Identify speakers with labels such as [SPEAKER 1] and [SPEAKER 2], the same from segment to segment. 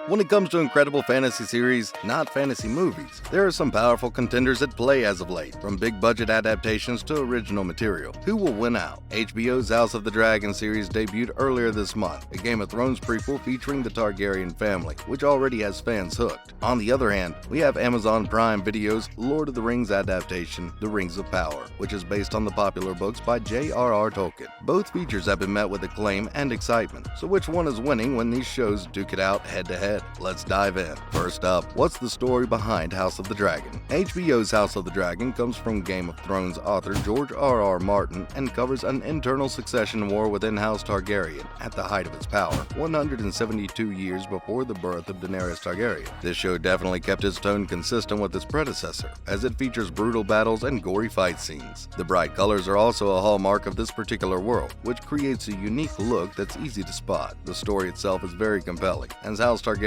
[SPEAKER 1] When it comes to incredible fantasy series, not fantasy movies, there are some powerful contenders at play as of late, from big-budget adaptations to original material. Who will win out? HBO's House of the Dragon series debuted earlier this month, a Game of Thrones prequel featuring the Targaryen family, which already has fans hooked. On the other hand, we have Amazon Prime Video's Lord of the Rings adaptation, The Rings of Power, which is based on the popular books by J.R.R. Tolkien. Both features have been met with acclaim and excitement, so which one is winning when these shows duke it out head-to-head? Let's dive in. First up, what's the story behind House of the Dragon? HBO's House of the Dragon comes from Game of Thrones author George R.R. Martin and covers an internal succession war within House Targaryen at the height of its power, 172 years before the birth of Daenerys Targaryen. This show definitely kept its tone consistent with its predecessor, as it features brutal battles and gory fight scenes. The bright colors are also a hallmark of this particular world, which creates a unique look that's easy to spot. The story itself is very compelling, as House Targaryen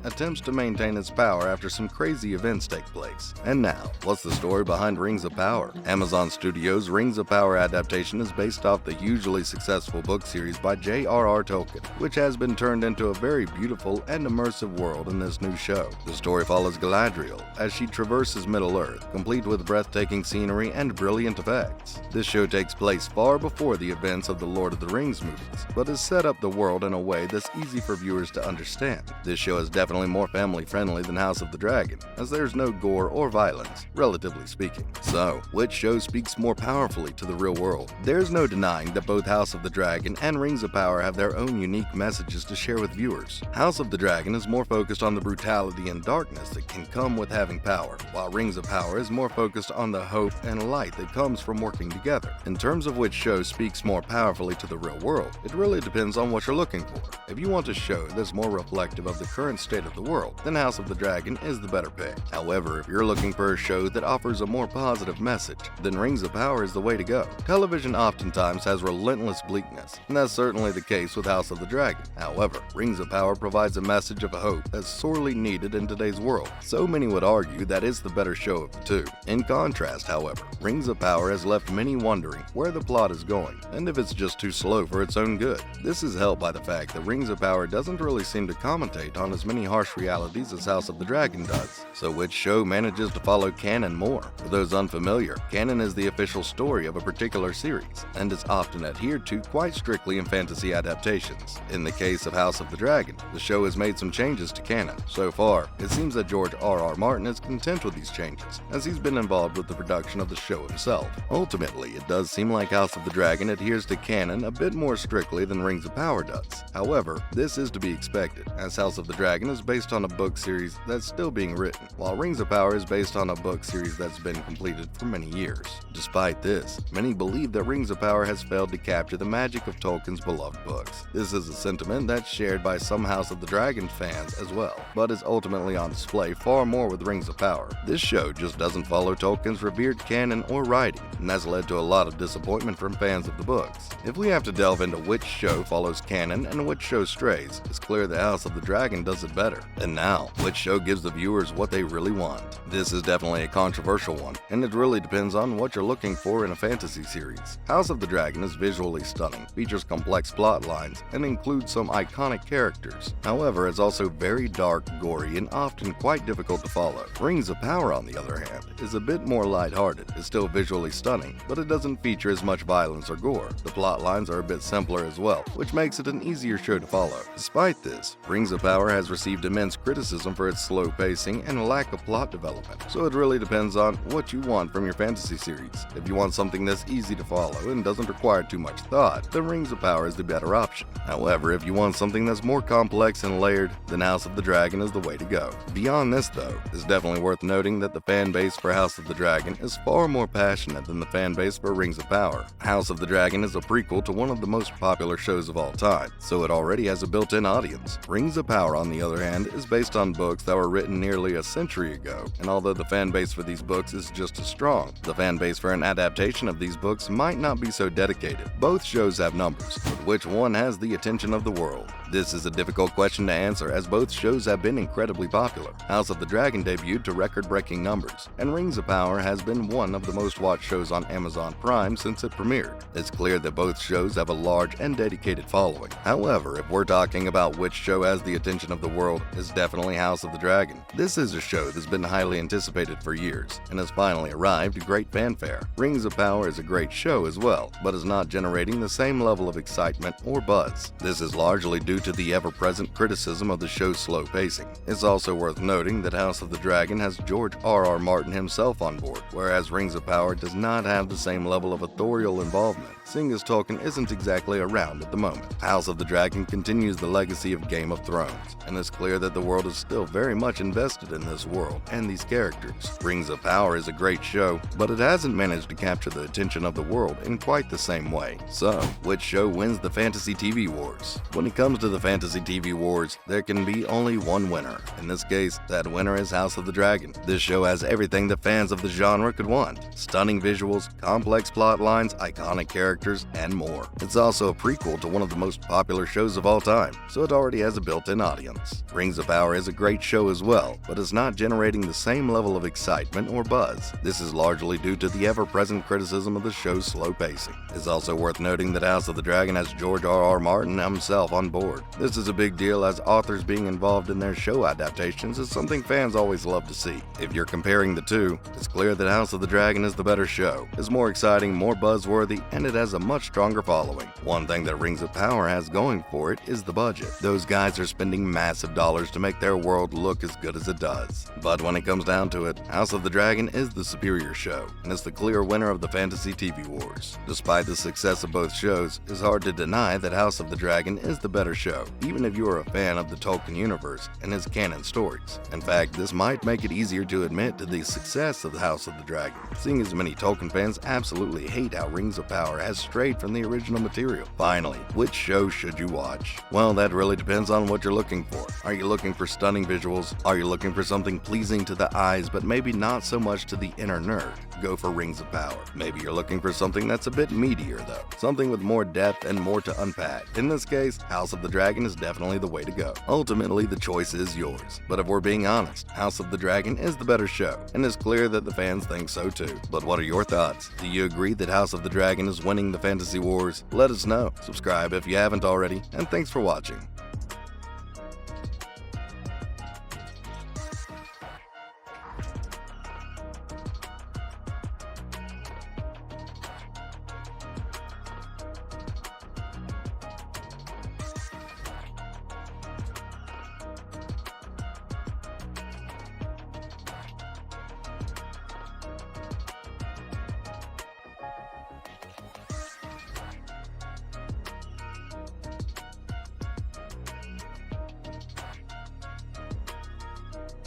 [SPEAKER 1] attempts to maintain its power after some crazy events take place. And now, what's the story behind Rings of Power? Amazon Studios' Rings of Power adaptation is based off the hugely successful book series by J.R.R. Tolkien, which has been turned into a very beautiful and immersive world in this new show. The story follows Galadriel as she traverses Middle-earth, complete with breathtaking scenery and brilliant effects. This show takes place far before the events of the Lord of the Rings movies, but has set up the world in a way that's easy for viewers to understand. This show is definitely more family-friendly than House of the Dragon, as there's no gore or violence, relatively speaking. So, which show speaks more powerfully to the real world? There's no denying that both House of the Dragon and Rings of Power have their own unique messages to share with viewers. House of the Dragon is more focused on the brutality and darkness that can come with having power, while Rings of Power is more focused on the hope and light that comes from working together. In terms of which show speaks more powerfully to the real world, it really depends on what you're looking for. If you want a show that's more reflective of the current state of the world, then House of the Dragon is the better pick. However, if you're looking for a show that offers a more positive message, then Rings of Power is the way to go. Television oftentimes has relentless bleakness, and that's certainly the case with House of the Dragon. However, Rings of Power provides a message of hope that's sorely needed in today's world. So many would argue that it's the better show of the two. In contrast, however, Rings of Power has left many wondering where the plot is going, and if it's just too slow for its own good. This is helped by the fact that Rings of Power doesn't really seem to commentate on as many harsh realities as House of the Dragon does. So which show manages to follow canon more? For those unfamiliar, canon is the official story of a particular series, and is often adhered to quite strictly in fantasy adaptations. In the case of House of the Dragon, the show has made some changes to canon. So far, it seems that George R.R. Martin is content with these changes, as he's been involved with the production of the show himself. Ultimately, it does seem like House of the Dragon adheres to canon a bit more strictly than Rings of Power does. However, this is to be expected, as House of the Dragon is based on a book series that's still being written, while Rings of Power is based on a book series that's been completed for many years. Despite this, many believe that Rings of Power has failed to capture the magic of Tolkien's beloved books. This is a sentiment that's shared by some House of the Dragon fans as well, but is ultimately on display far more with Rings of Power. This show just doesn't follow Tolkien's revered canon or writing, and that's led to a lot of disappointment from fans of the books. If we have to delve into which show follows canon and which show strays, it's clear that House of the Dragon does it better. And now, which show gives the viewers what they really want? This is definitely a controversial one, and it really depends on what you're looking for in a fantasy series. House of the Dragon is visually stunning, features complex plot lines, and includes some iconic characters. However, it's also very dark, gory, and often quite difficult to follow. Rings of Power, on the other hand, is a bit more lighthearted. It's still visually stunning, but it doesn't feature as much violence or gore. The plot lines are a bit simpler as well, which makes it an easier show to follow. Despite this, Rings of Power has received immense criticism for its slow pacing and lack of plot development, so it really depends on what you want from your fantasy series. If you want something that's easy to follow and doesn't require too much thought, then Rings of Power is the better option. However, if you want something that's more complex and layered, then House of the Dragon is the way to go. Beyond this though, it's definitely worth noting that the fan base for House of the Dragon is far more passionate than the fan base for Rings of Power. House of the Dragon is a prequel to one of the most popular shows of all time, so it already has a built-in audience. Rings of Power, on the other hand, is based on books that were written nearly a century ago, and although the fan base for these books is just as strong, the fan base for an adaptation of these books might not be so dedicated. Both shows have numbers, but which one has the attention of the world? This is a difficult question to answer as both shows have been incredibly popular. House of the Dragon debuted to record-breaking numbers, and Rings of Power has been one of the most watched shows on Amazon Prime since it premiered. It's clear that both shows have a large and dedicated following. However, if we're talking about which show has the attention of the world, it's definitely House of the Dragon. This is a show that's been highly anticipated for years, and has finally arrived to great fanfare. Rings of Power is a great show as well, but is not generating the same level of excitement or buzz. This is largely due to the ever-present criticism of the show's slow pacing. It's also worth noting that House of the Dragon has George R.R. Martin himself on board, whereas Rings of Power does not have the same level of authorial involvement, seeing as Tolkien isn't exactly around at the moment. House of the Dragon continues the legacy of Game of Thrones, and it's clear that the world is still very much invested in this world and these characters. Rings of Power is a great show, but it hasn't managed to capture the attention of the world in quite the same way. So, which show wins the Fantasy TV Wars? When it comes to the Fantasy TV Wars, there can be only one winner. In this case, that winner is House of the Dragon. This show has everything that fans of the genre could want: stunning visuals, complex plot lines, iconic characters, and more. It's also a prequel to one of the most popular shows of all time, so it already has a built-in audience. Rings of Power is a great show as well, but it's not generating the same level of excitement or buzz. This is largely due to the ever-present criticism of the show's slow pacing. It's also worth noting that House of the Dragon has George R.R. Martin himself on board. This is a big deal as authors being involved in their show adaptations is something fans always love to see. If you're comparing the two, it's clear that House of the Dragon is the better show. It's more exciting, more buzzworthy, and it has a much stronger following. One thing that Rings of Power has going for it is the budget. Those guys are spending massive dollars to make their world look as good as it does. But when it comes down to it, House of the Dragon is the superior show, and is the clear winner of the Fantasy TV Wars. Despite the success of both shows, it's hard to deny that House of the Dragon is the better show, even if you are a fan of the Tolkien universe and his canon stories. In fact, this might make it easier to admit to the success of the House of the Dragon, seeing as many Tolkien fans absolutely hate how Rings of Power has strayed from the original material. Finally, which show should you watch? Well, that really depends on what you're looking for. Are you looking for stunning visuals? Are you looking for something pleasing to the eyes but maybe not so much to the inner nerd? Go for Rings of Power. Maybe you're looking for something that's a bit meatier though, something with more depth and more to unpack. In this case, House of the Dragon is definitely the way to go. Ultimately, the choice is yours. But if we're being honest, House of the Dragon is the better show, and it's clear that the fans think so too. But what are your thoughts? Do you agree that House of the Dragon is winning the Fantasy Wars? Let us know. Subscribe if you haven't already, and thanks for watching.